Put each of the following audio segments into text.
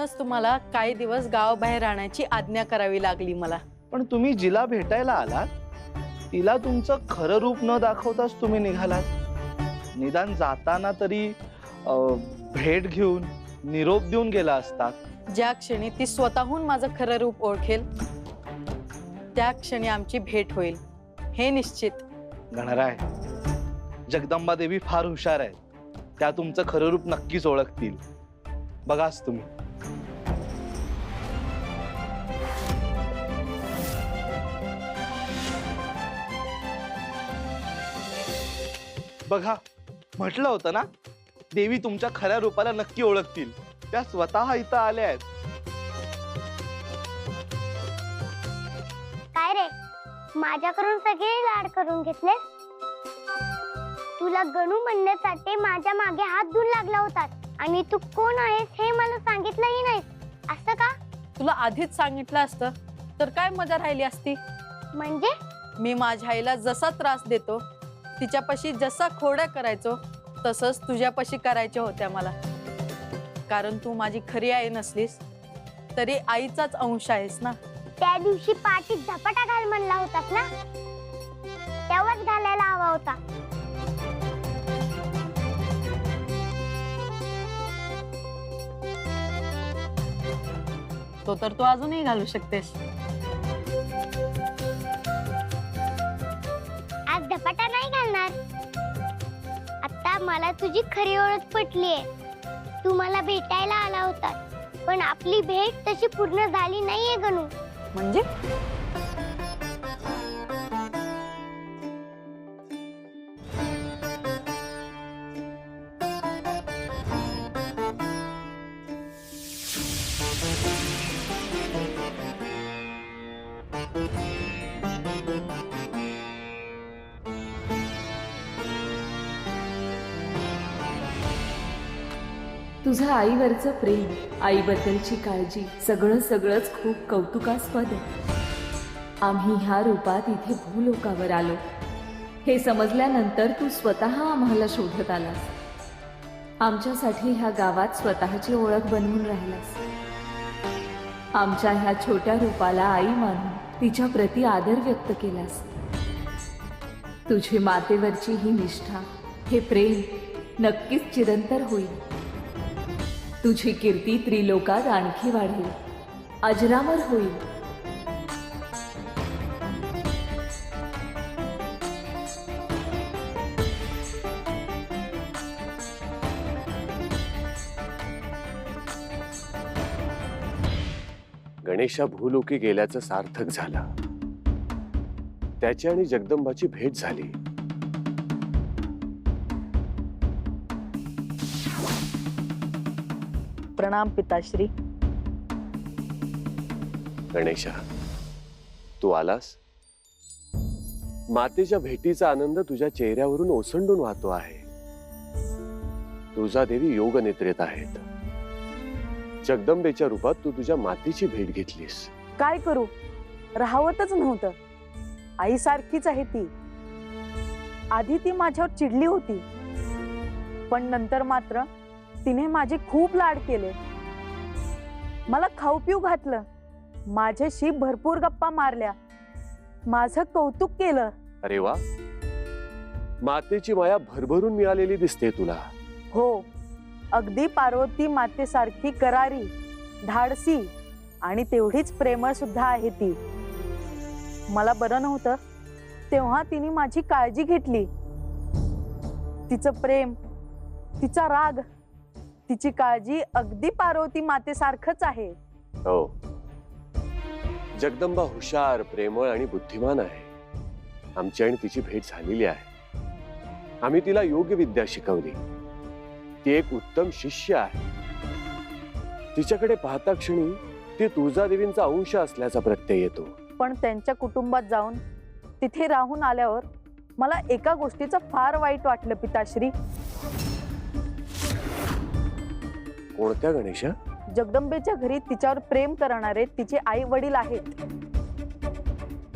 म्हणूनच तुम्हाला काही दिवस गावाबाहेर राहण्याची आज्ञा करावी लागली मला. पण तुम्ही जिला भेटायला आलात तिला तुमचं खरं रूप न दाखवताच तुम्ही निघालात. निदान जाताना तरी भेट घेऊन निरोप देऊन गेला असतात. ज्या क्षणी ती स्वतःहून माझं खरं रूप ओळखेल त्या क्षणी आमची भेट होईल हे निश्चित. गणराय, जगदंबा देवी फार हुशार आहेत. त्या तुमचं खरं रूप नक्कीच ओळखतील. बघाच तुम्ही. बघा, म्हटलं होतं ना, देवी तुमच्या खऱ्या रूपाला नक्की ओळखतील. त्या स्वतः इथं आल्या आहेत. काय रे, माझ्याकडून सगळे लाड करून घेतले? तुला गणू म्हणण्यासाठी माझ्या मागे हात धुवून लागला होता आणि तू कोण आहेस हे मला सांगितलंही नाही. असं का? तुला आधीच सांगितलं असतं तर काय मजा राहिली असती. म्हणजे मी माझ्या आईला जसा त्रास देतो, तिच्यापाशी जसा खोड्या करायचो, तसंच तुझ्यापाशी करायच्या होत्या मला. कारण तू माझी खरी आई नसलीस तरी आईचाच अंश आहेस ना. त्या दिवशी पाठीत झपाटा घाल म्हणला होतास ना, तेव्हाच घालायला हवा होता. तो तर तू अजूनही घालू शकतेस. आज झपाटा नाही घालणार. आता मला तुझी खरी ओळख पटलीये. तू मला भेटायला आला होता, पण आपली भेट तशी पूर्ण झाली नाहीये गणू. म्हणजे तुझं आईवरचं प्रेम, आईबद्दलची काळजी, सगळंच खूप कौतुकास्पद आहे. आम्ही ह्या रूपात इथे भूलोकावर आलो हे समजल्यानंतर तू स्वतः आम्हाला शोधत आलास. आमच्यासाठी ह्या गावात स्वतःची ओळख बनवून राहिलास. आमच्या ह्या छोट्या रूपाला आई मानून तिच्या प्रती आदर व्यक्त केलास. तुझी मातेवरची ही निष्ठा, हे प्रेम नक्कीच चिरंतर होईल. तुझी कीर्ती त्रिलोकात आणखी वाढेल, अजरामर होईल. गणेशा भूलोकी गेल्याचं सार्थक झालं. त्याची आणि जगदंबाची भेट झाली. प्रणाम पिताश्री. गणेशा, तू आलास. मातेच्या भेटीचा आनंद तुझ्या चेहऱ्यावरून ओसंडून वाहतो आहे. तुझा देवी योगनिद्रेत आहेत. जगदंबेच्या रूपात तू तुझ्या मातेची भेट घेतलीस. काय करू, राहवतच नव्हतं. आई सारखीच आहे ती. आधी ती माझ्यावर चिडली होती, पण नंतर मात्र तिने माझे खूप लाड केले. मला खाऊ पिऊ घातलं, माझ्याशी भरपूर गप्पा मारल्या, माझं कौतुक केलं. अरे वा, मातेची माया भरभरून मिळालेली दिसते तुला. हो, अगदी पार्वती मातेसारखी करारी, धाडसी आणि तेवढीच प्रेमळ सुद्धा आहे ती. मला बरं नव्हतं तेव्हा तिने माझी काळजी घेतली. तिचं प्रेम, तिचा राग, तिची काळजी अगदी पार्वती मातेसारखंच आहे. हो, जगदंबा हुशार, प्रेमळ आणि बुद्धिमान आहे. आमची आणि तिची भेट झालेली आहे. आम्ही तिला योग्य विद्या शिकवली. ती एक उत्तम शिष्य आहे. तिच्याकडे पाहता क्षणी ती तुळजादेवींचा अंश असल्याचा प्रत्यय येतो. पण त्यांच्या कुटुंबात जाऊन तिथे राहून आल्यावर मला एका गोष्टीचं फार वाईट वाटलं पिताश्री. कोणत्या गणेशा? जगदंबेच्या घरी तिच्यावर प्रेम करणारे तिचे आई वडील आहेत.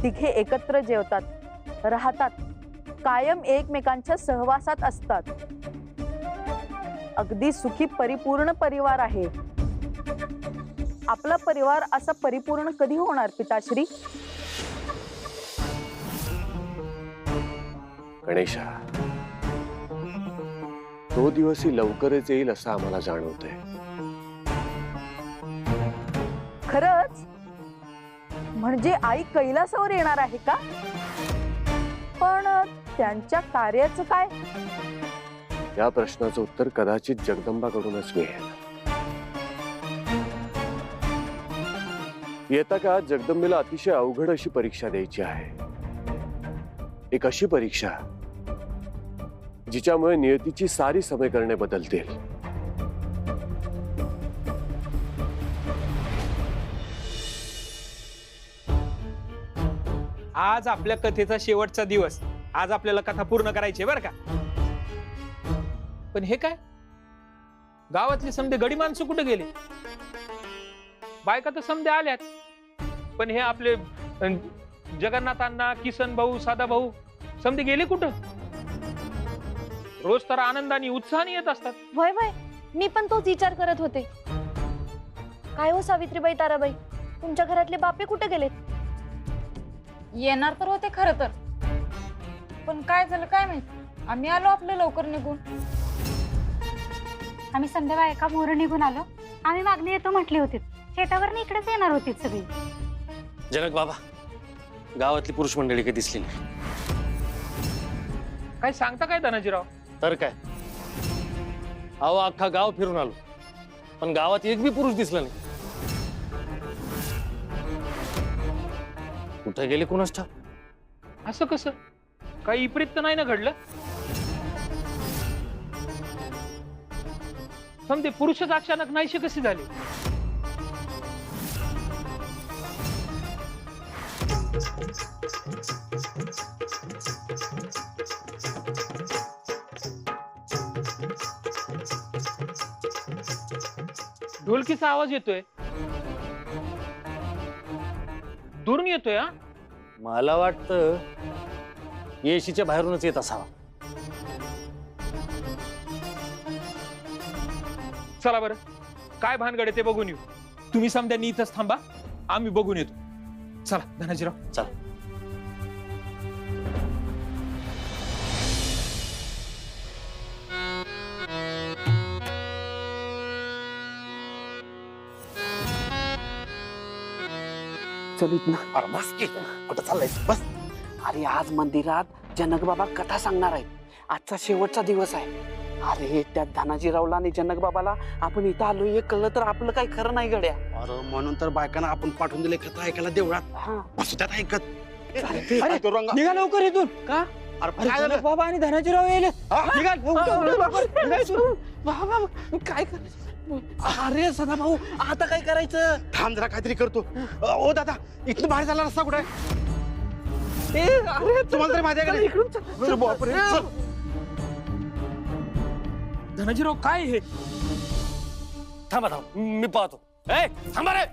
तिघे एकत्र जेवतात, राहतात, कायम एकमेकांच्या सहवासात असतात. अगदी सुखी परिपूर्ण परिवार आहे. आपला परिवार असा परिपूर्ण कधी होणार पिताश्री? गणेशा, तो दिवसही लवकरच येईल असं आम्हाला जाणवतंय. खरंच? म्हणजे आई कैलासावर येणार आहे का? पण त्यांच्या कार्याचं काय? या प्रश्नाचं उत्तर कदाचित जगदंबाकडूनच मिळेल. येता काळात जगदंबेला अतिशय अवघड अशी परीक्षा द्यायची आहे. एक अशी परीक्षा जिच्यामुळे नियतीची सारी समीकरणे बदलतील. आज आपल्या कथेचा शेवटचा दिवस. आज आपल्याला कथा पूर्ण करायची आहे बरं का. पण हे काय, गावातले समधे गडी माणसं कुठे गेले? बायका तर समधे आल्यात, पण हे आपले जगन्नाथ अण्णा, किसन भाऊ, साधा भाऊ समधे गेले कुठं? रोज तर आनंदाने उत्साहाने येत असतात. वय वय, मी पण तोच विचार करत होते. काय हो सावित्रीबाई, ताराबाई, तुमच्या घरातले बापे कुठे गेलेत? येणार तर होते खरं तर, पण काय झालं काय माहित. आम्ही आलो आपलं लवकर निघून. आम्ही संध्याकाळी एका मोर निघून आलो. आम्ही मागणी येतो म्हटली होती. शेतावर इकडेच येणार होती सगळी. जनक बाबा, गावातली पुरुष मंडळी काही दिसली नाही. काय सांगता काय धनाजीराव? तर काय, अहो अख्खा गाव फिरून आलो, पण गावात एक बी पुरुष दिसला नाही. कुठे गेले कुणास ठाऊक. असं कसं? काही विपरीत तर नाही ना घडलं? समजे पुरुषच अचानक नाहीसे कसे झाले? ढोलकीचा आवाज येतोय, दुरून येतोय. हा, मला वाटतं येशीच्या बाहेरूनच येत असावा. चला बरं, काय भानगड आहे ते बघून येऊ. तुम्ही समध्यांनी इथंच थांबा, आम्ही बघून येतो. चला धनाजीराव, चला. चल इथनं. अरे बस की, कुठं चाललायस? बस. अरे आज मंदिरात जनक बाबा कथा सांगणार आहेत. आजचा शेवटचा दिवस आहे. अरे त्या धनाजीरावला आणि जनक बाबाला आपण इथं आलो हे कळलं तर आपलं काही खरं नाही गड्या. अरे म्हणून तर बायकांना आपण पाठवून दिले कथा ऐकायला देवळात. हा. बसू त्यात ऐकत. निघा लवकर इथून. का? अरे काय झालं? बाबा आणि धनाजीराव येईल. काय करायचं? अरे सदा भाऊ, आता काय करायचं? थांब जरा, काहीतरी करतो. ओ दादा, इथून बाहेर झाला रस्ता कुठे आहे? अरे तुम्हाला तरी माहिती आहे का? इकडून अरे बापरे, चल. धनाजीराव काय हे? थांबा थांबा, मी पाहतो. ए थांबा रे.